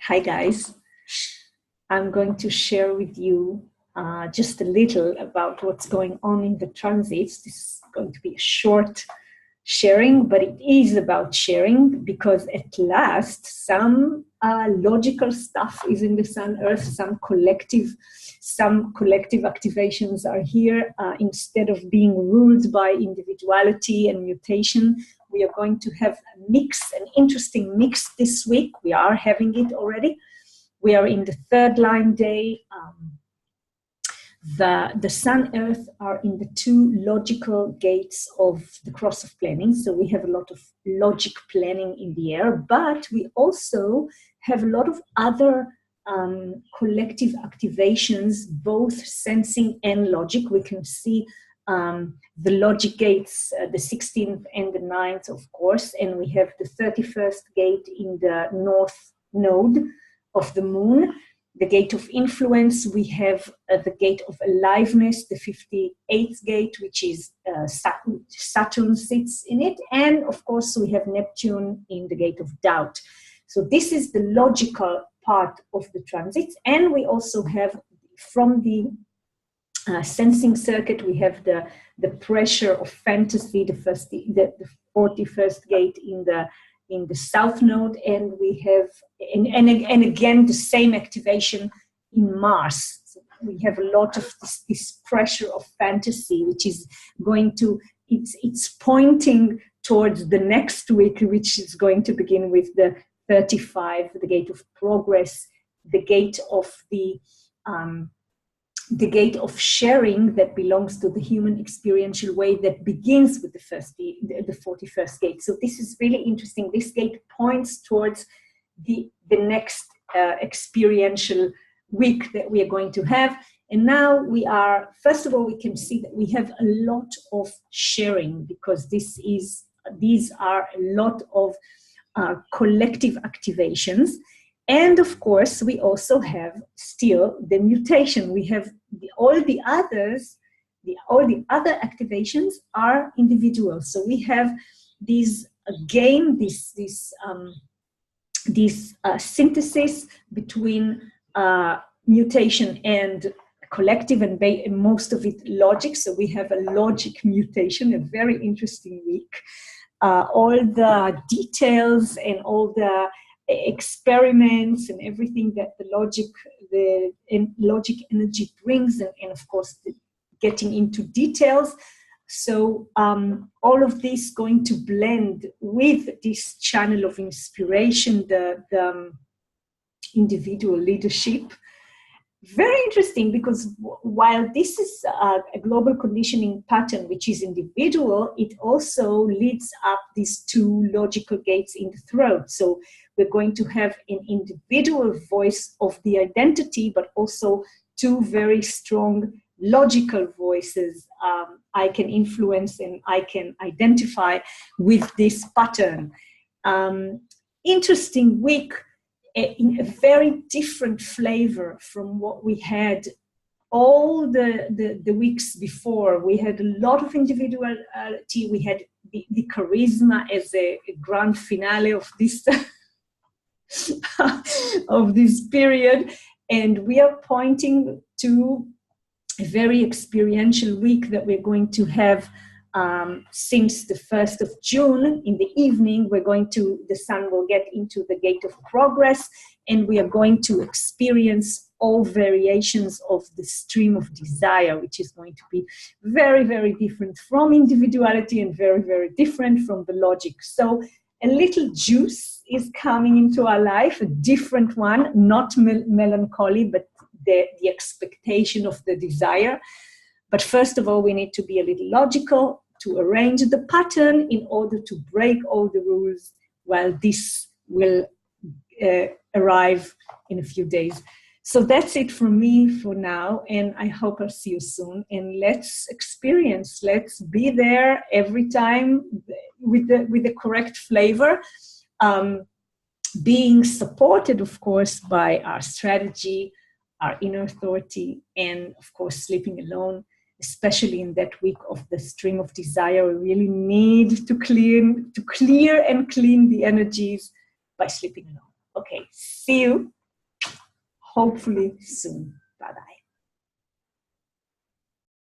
Hi guys, I'm going to share with you just a little about what's going on in the transits. This is going to be a short sharing, but it is about sharing because at last some logical stuff is in the Sun Earth, some collective activations are here. Instead of being ruled by individuality and mutation, we are going to have a mix, an interesting mix this week. We are having it already. We are in the third line day. The Sun Earth are in the two logical gates of the cross of planning. So we have a lot of logic planning in the air, but we also have a lot of other collective activations, both sensing and logic. We can see the logic gates, the 16th and the 9th, of course, and we have the 31st gate in the north node of the moon. The gate of influence, we have the gate of aliveness, the 58th gate, which is Saturn sits in it. And of course, we have Neptune in the gate of doubt. So this is the logical part of the transits. And we also have from the sensing circuit, we have the pressure of fantasy, the 41st gate in the south node, and we have, and again, the same activation in Mars. So we have a lot of this pressure of fantasy, which is going to, it's pointing towards the next week, which is going to begin with the 35, the gate of progress, the gate of the gate of sharing that belongs to the human experiential way that begins with the 41st gate. So this is really interesting. This gate points towards the next experiential week that we are going to have. And now we are, first of all, we can see that we have a lot of sharing because these are a lot of collective activations. And of course, we also have still the mutation. We have all the other activations are individual. So we have this synthesis between mutation and collective, and most of it logic. So we have a logic mutation, a very interesting week. All the details and all the experiments and everything that the logic energy brings, and of course getting into details. So all of this going to blend with this channel of inspiration, the individual leadership. Very interesting, because while this is a global conditioning pattern, which is individual, it also leads up these two logical gates in the throat. So we're going to have an individual voice of the identity, but also two very strong logical voices I can influence and I can identify with this pattern. Interesting week. In a very different flavor from what we had all the weeks before. We had a lot of individuality. We had the charisma as a grand finale of this of this period, and we are pointing to a very experiential week that we're going to have. Since the 1st of June in the evening, the sun will get into the gate of progress, and we are going to experience all variations of the stream of desire, which is going to be very, very different from individuality and very, very different from the logic. So a little juice is coming into our life, a different one, not melancholy, but the expectation of the desire. But first of all, we need to be a little logical to arrange the pattern in order to break all the rules, while this will arrive in a few days. So that's it from me for now, and I hope I'll see you soon. And let's experience, let's be there every time with the correct flavor, being supported, of course, by our strategy, our inner authority, and of course, sleeping alone. Especially in that week of the stream of desire, we really need to clear and clean the energies by sleeping alone. Okay, see you. hopefully soon. Bye-bye.